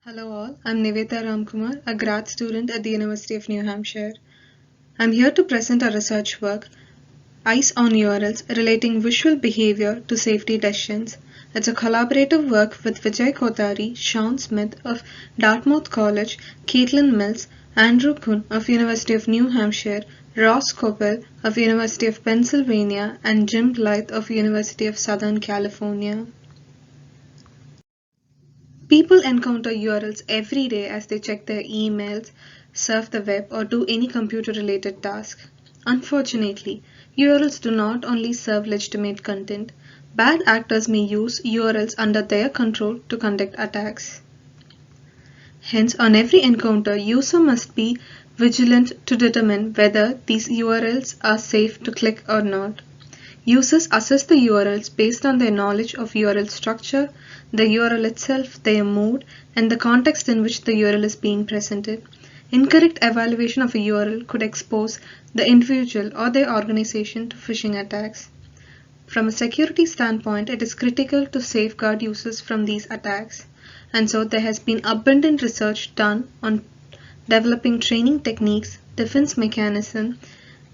Hello all, I'm Nivetha Ramkumar, a grad student at the University of New Hampshire. I'm here to present our research work, Eyes on URLs Relating Visual Behavior to Safety Decisions. It's a collaborative work with Vijay Kothari, Sean Smith of Dartmouth College, Caitlin Mills, Andrew Kuhn of University of New Hampshire, Ross Coppell of University of Pennsylvania, and Jim Blythe of University of Southern California. People encounter URLs every day as they check their emails, surf the web, or do any computer-related task. Unfortunately, URLs do not only serve legitimate content. Bad actors may use URLs under their control to conduct attacks. Hence, on every encounter, user must be vigilant to determine whether these URLs are safe to click or not. Users assess the URLs based on their knowledge of URL structure, the URL itself, their mood, and the context in which the URL is being presented. Incorrect evaluation of a URL could expose the individual or their organization to phishing attacks. From a security standpoint, it is critical to safeguard users from these attacks, and so there has been abundant research done on developing training techniques, defense mechanisms,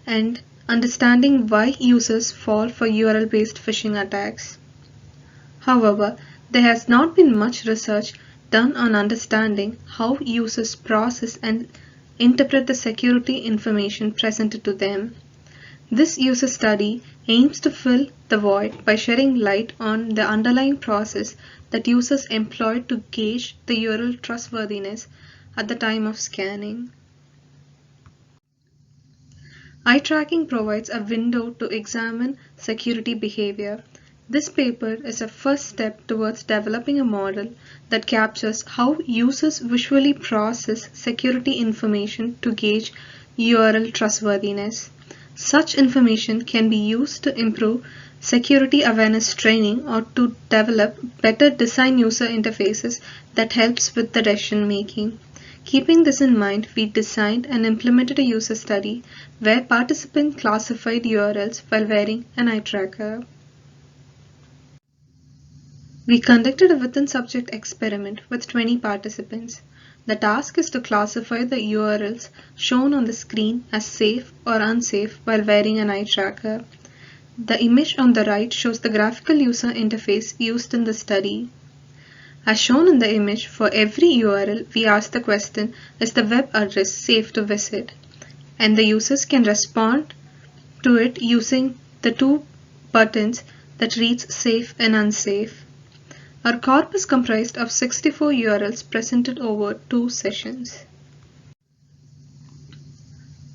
and understanding why users fall for URL-based phishing attacks. However, there has not been much research done on understanding how users process and interpret the security information presented to them. This user study aims to fill the void by shedding light on the underlying process that users employ to gauge the URL trustworthiness at the time of scanning. Eye tracking provides a window to examine security behavior. This paper is a first step towards developing a model that captures how users visually process security information to gauge URL trustworthiness. Such information can be used to improve security awareness training or to develop better design user interfaces that helps with the decision making. Keeping this in mind, we designed and implemented a user study where participants classified URLs while wearing an eye tracker. We conducted a within-subject experiment with 20 participants. The task is to classify the URLs shown on the screen as safe or unsafe while wearing an eye tracker. The image on the right shows the graphical user interface used in the study. As shown in the image, for every URL, we ask the question, is the web address safe to visit? And the users can respond to it using the two buttons that reads safe and unsafe. Our corpus comprised of 64 URLs presented over 2 sessions.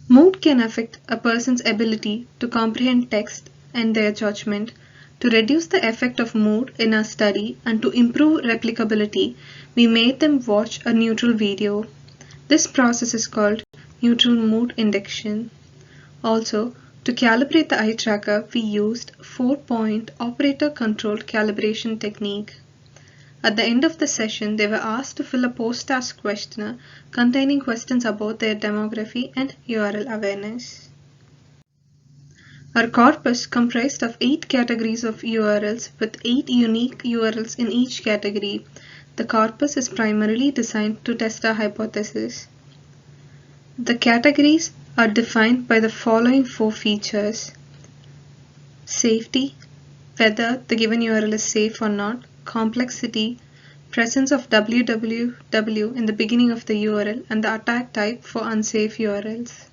Mood can affect a person's ability to comprehend text and their judgment. To reduce the effect of mood in our study and to improve replicability, we made them watch a neutral video. This process is called neutral mood induction. Also, to calibrate the eye tracker, we used 4-point operator-controlled calibration technique. At the end of the session, they were asked to fill a post-task questionnaire containing questions about their demography and URL awareness. Our corpus comprised of 8 categories of URLs with 8 unique URLs in each category. The corpus is primarily designed to test our hypothesis. The categories are defined by the following 4 features: safety, whether the given URL is safe or not; complexity, presence of www in the beginning of the URL; and the attack type for unsafe URLs.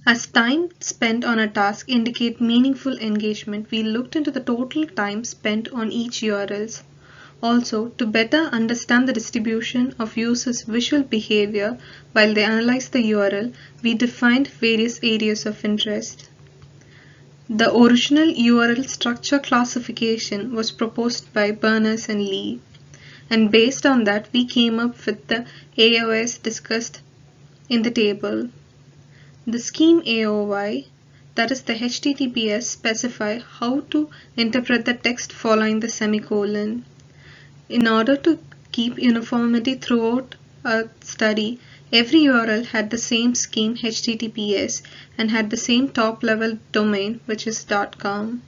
As time spent on a task indicate meaningful engagement, we looked into the total time spent on each URLs. Also, to better understand the distribution of users' visual behavior while they analyze the URL, we defined various areas of interest. The original URL structure classification was proposed by Berners and Lee, and based on that we came up with the AOS discussed in the table. The scheme AOY, that is the HTTPS, specify how to interpret the text following the semicolon. In order to keep uniformity throughout a study, every URL had the same scheme HTTPS and had the same top-level domain, which is .com.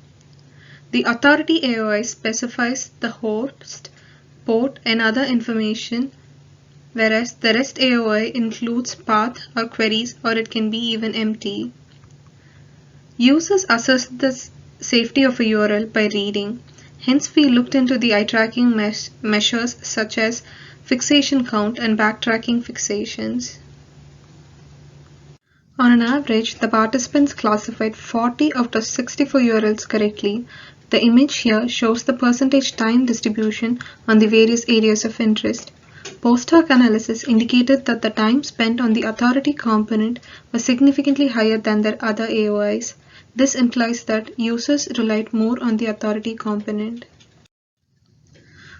The authority AOI specifies the host, port, and other information, whereas the REST AOI includes path or queries, or it can be even empty. Users assess the safety of a URL by reading. Hence, we looked into the eye tracking measures such as fixation count and backtracking fixations. On an average, the participants classified 40 out of 64 URLs correctly. The image here shows the percentage time distribution on the various areas of interest. Post-hoc analysis indicated that the time spent on the authority component was significantly higher than their other AOIs. This implies that users relied more on the authority component.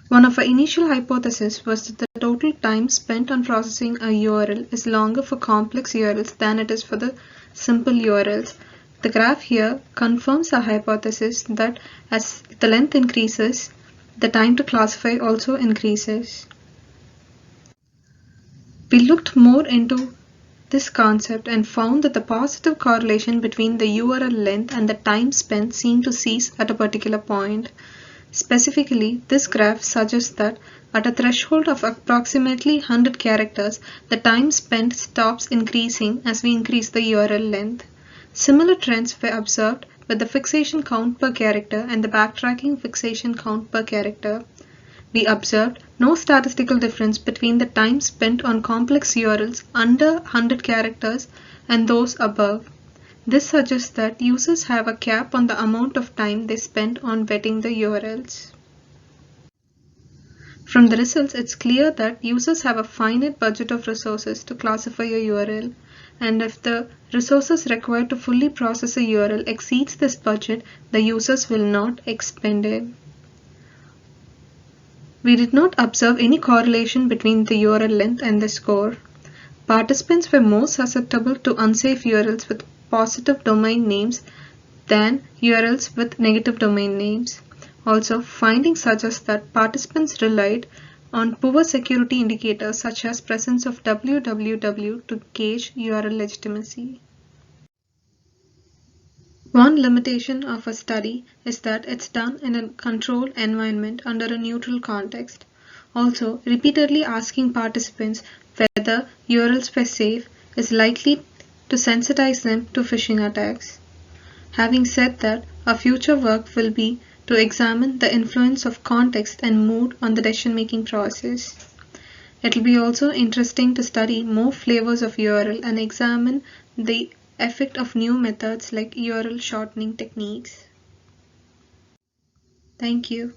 One of our initial hypotheses was that the total time spent on processing a URL is longer for complex URLs than it is for the simple URLs. The graph here confirms our hypothesis that as the length increases, the time to classify also increases. We looked more into this concept and found that the positive correlation between the URL length and the time spent seemed to cease at a particular point. Specifically, this graph suggests that at a threshold of approximately 100 characters, the time spent stops increasing as we increase the URL length. Similar trends were observed with the fixation count per character and the backtracking fixation count per character. We observed no statistical difference between the time spent on complex URLs under 100 characters and those above. This suggests that users have a cap on the amount of time they spend on vetting the URLs. From the results, it's clear that users have a finite budget of resources to classify a URL, and if the resources required to fully process a URL exceeds this budget, the users will not expend it. We did not observe any correlation between the URL length and the score. Participants were more susceptible to unsafe URLs with positive domain names than URLs with negative domain names. Also, findings suggest that participants relied on poor security indicators such as presence of www to gauge URL legitimacy. One limitation of a study is that it's done in a controlled environment under a neutral context. Also, repeatedly asking participants whether URLs were safe is likely to sensitize them to phishing attacks. Having said that, our future work will be to examine the influence of context and mood on the decision-making process. It will be also interesting to study more flavors of URL and examine the effect of new methods like URL shortening techniques. Thank you.